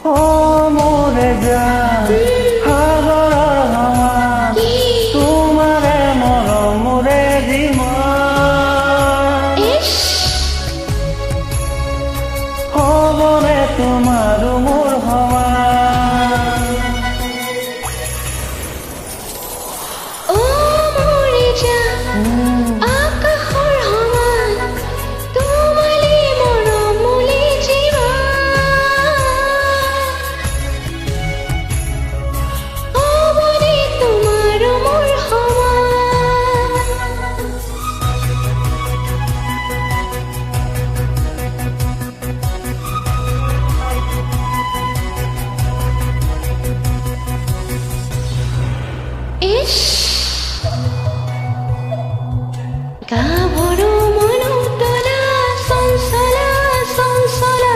ও মোৰে জান সাগৰৰ সমান তোমাৰে মৰম মোৰে জীৱন হ'বনে তোমাৰো মোৰ সমান ও মোৰে জান আকাশৰ সমান তোমালে মৰম মোলে জীৱন হ'বনে তোমাৰো মোৰ সমান ইছ গাভৰু মনোতলা চঞ্চলা চঞ্চলা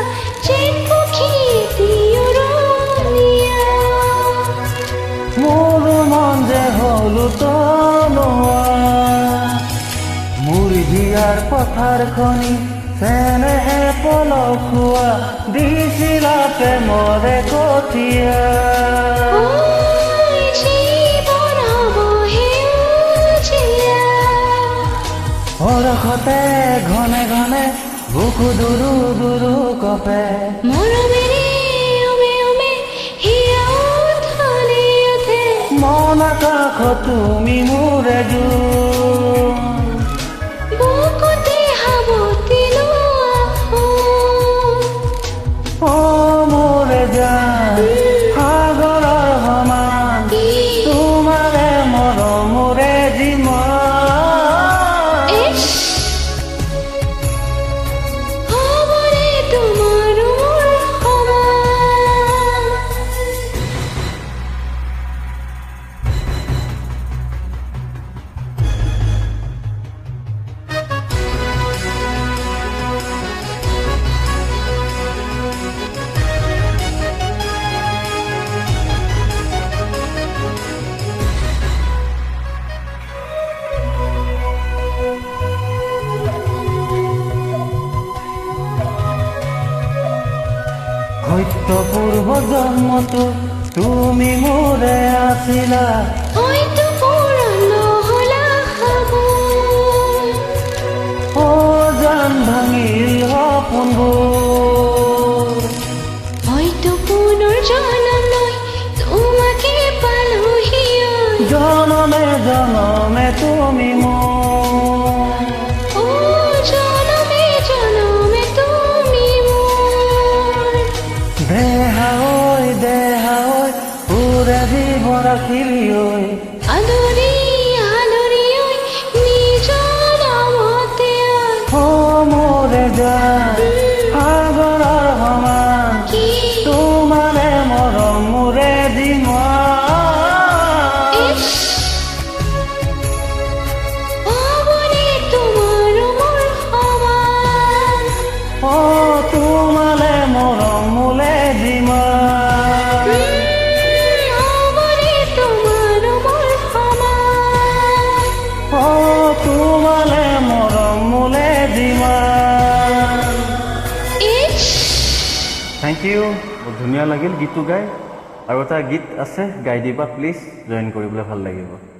চিৎপক্ষী তিয়ৰণীয়া মোৰ মন যে হলো তনোৱা মোৰ হিয়াৰ পথাৰখনি চেনেহে পলসুৱা দিছিলা প্ৰেমৰে কঠীয়া ঐ জীৱন হ'ব সেউজীয়া বৰষতে ঘনে ঘনে বুকু দুৰু দুৰু কপে মৰমেৰে উমে উমে হিয়া উঠলি উঠে মন আকাশ তুমি মোৰ এযোৰ বুকুতে সাৱটি লোৱা ও মোৰে জান সাগৰৰ সমান তোমাৰে মৰম মোৰে জীৱন ইছ হ'বনে তোমাৰো মোৰ সমান সত্য পূৰ্ব জন্মতো তুমি মোৰে আছিলা হয়তো পূৰণ নহ'লা সপোন ও জান ভাঙিল সপোনবোৰ হয়তো পুনৰ জনম লৈ তোমাকে পালোহি জনমে জনমে তুমি মোৰ ও জনমে জনমে তুমি মোৰ দেহা ঐ পুৰা জীৱ ৰাখিলি ঐ আদৰি আদৰি ঐ নিজৰ নামতে ও মোৰে জান সাগৰৰ সমান কি তোমাৰে মৰম মোৰে জীৱন ইছ হ'বনে তোমাৰো মোৰ সমান ও তোমালে মৰম মোলে জীৱন হ'বনে তোমাৰো মোৰ সমান ও তোমালে মৰম মোলে জীৱন ইছ থেংক ইউ বহুত ধুনীয়া লাগিল গীতটো গাই আৰু এটা গীত আছে গাই দিবা প্লিজ জইন কৰিবলৈ ভাল লাগিব